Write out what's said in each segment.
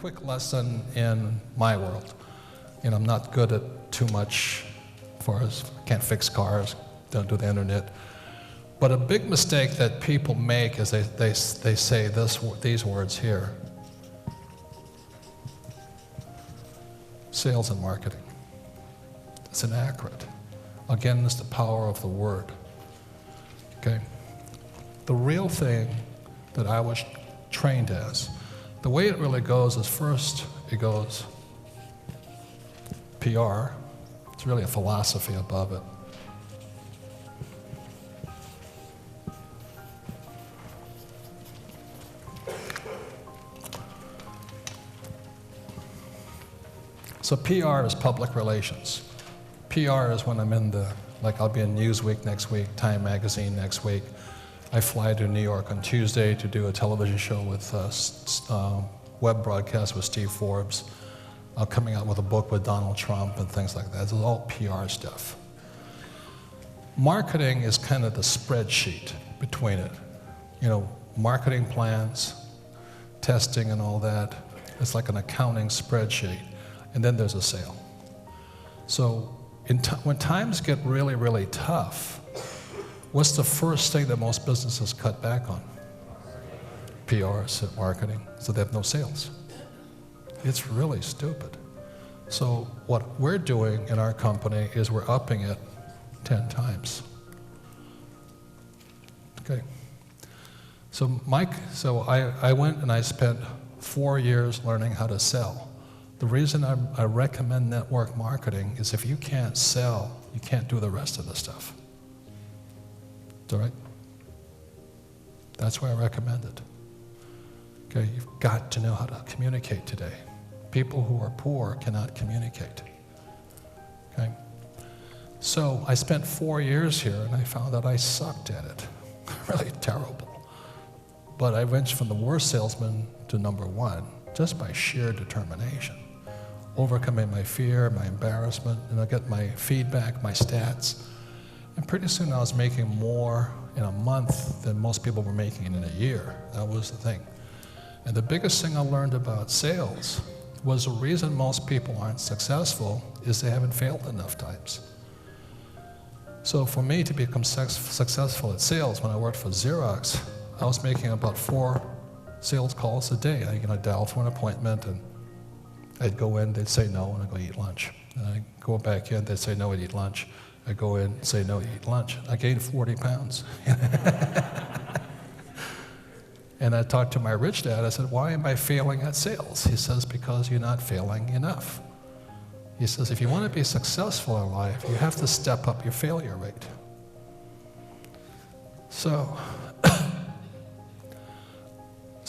quick lesson in my world. You know, I'm not good at too much as far as can't fix cars, don't do the internet. But a big mistake that people make is they say these words here. Sales and marketing. It's inaccurate. Again, it's the power of the word. Okay? The real thing that I was trained as, the way it really goes is first it goes PR. It's really a philosophy above it. So PR is public relations. PR is when I'm in like I'll be in Newsweek next week, Time Magazine next week. I fly to New York on Tuesday to do a television show with web broadcast with Steve Forbes. I'm coming out with a book with Donald Trump and things like that. It's all PR stuff. Marketing is kind of the spreadsheet between it. You know, marketing plans, testing and all that. It's like an accounting spreadsheet. And then there's a sale. So when times get really, really tough, what's the first thing that most businesses cut back on? PR, marketing, so they have no sales. It's really stupid. So what we're doing in our company is we're upping it 10 times. Okay. So I went and I spent 4 years learning how to sell. The reason I recommend network marketing is if you can't sell, you can't do the rest of the stuff. All right? That's why I recommend it. Okay, you've got to know how to communicate today. People who are poor cannot communicate. Okay? So I spent 4 years here and I found that I sucked at it. Really terrible. But I went from the worst salesman to #1 just by sheer determination. Overcoming my fear, my embarrassment, and I get my feedback, my stats. And pretty soon I was making more in a month than most people were making in a year. That was the thing. And the biggest thing I learned about sales was the reason most people aren't successful is they haven't failed enough times. So for me to become successful at sales, when I worked for Xerox, I was making about 4 sales calls a day. I'd dial for an appointment, and I'd go in, they'd say no, and I'd go eat lunch. And I'd go back in, they'd say no, I'd eat lunch. I'd go in, say no, eat lunch. I gained 40 pounds. And I talked to my rich dad, I said, why am I failing at sales? He says, because you're not failing enough. He says, if you want to be successful in life, you have to step up your failure rate. So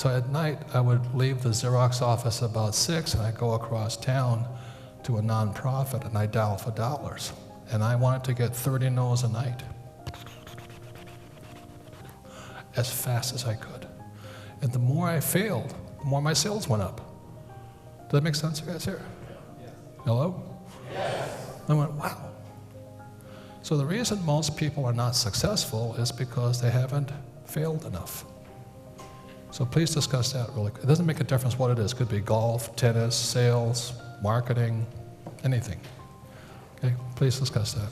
at night, I would leave the Xerox office about 6, and I'd go across town to a nonprofit, and I'd dial for dollars. And I wanted to get 30 no's a night, as fast as I could. And the more I failed, the more my sales went up. Does that make sense, you guys here? Yes. Hello? Yes. I went, wow. So the reason most people are not successful is because they haven't failed enough. So please discuss that really quick. It doesn't make a difference what it is. It could be golf, tennis, sales, marketing, anything. Okay, please discuss that.